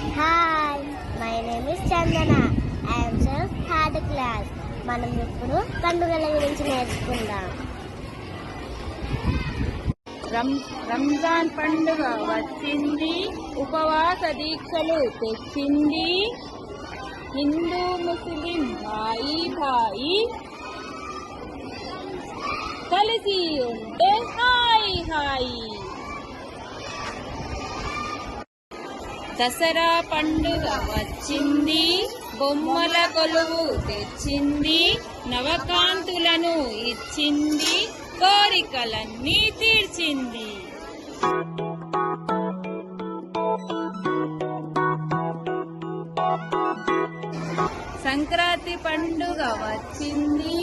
Hi, my name is Chandana. I'm seventh third class. మనం ఇప్పుడు పండుగల గురించి నేర్చుకుందాం. రంజాన్ పండుగ వచ్చింది, ఉపవాస దీక్షలు తెచ్చింది. హిందూ ముస్లిం భాయి భాయి కలిసి ఉంటే హాయి హాయి. దసరా పండుగ వచ్చింది, బొమ్మల కొలువు తెచ్చింది. నవకాంతులను ఇచ్చింది, కోరికలన్నీ తీర్చింది. సంక్రాంతి పండుగ వచ్చింది,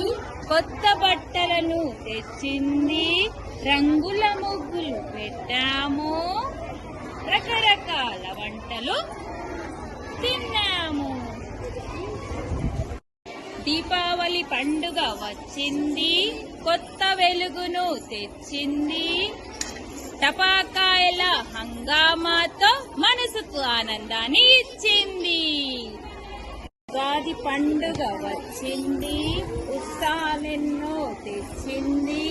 కొత్త బట్టలను తెచ్చింది. రంగుల ముగ్గులు పెట్టాము, రకరకాల వంటలు తిన్నాము. దీపావళి పండుగ వచ్చింది, కొత్త వెలుగును తెచ్చింది. టపాకాయల హంగామాతో మనసుకు ఆనందాన్ని ఇచ్చింది. ఉగాది పండుగ వచ్చింది, ఉత్సాహాలెన్నో తెచ్చింది.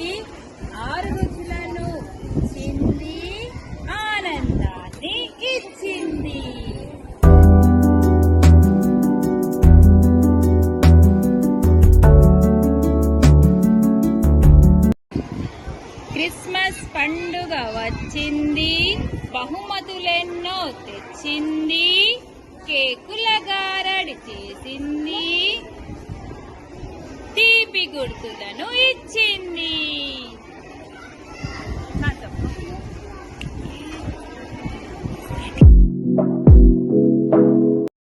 6 రుచులను ఇచ్చింది, ఆనందాన్ని ఇచ్చింది. క్రిస్మస్ పండుగ వచ్చింది, బహుమతులెన్నో తెచ్చింది. కేకుల గారడి చేసింది, తీపి గుర్తులను ఇచ్చింది.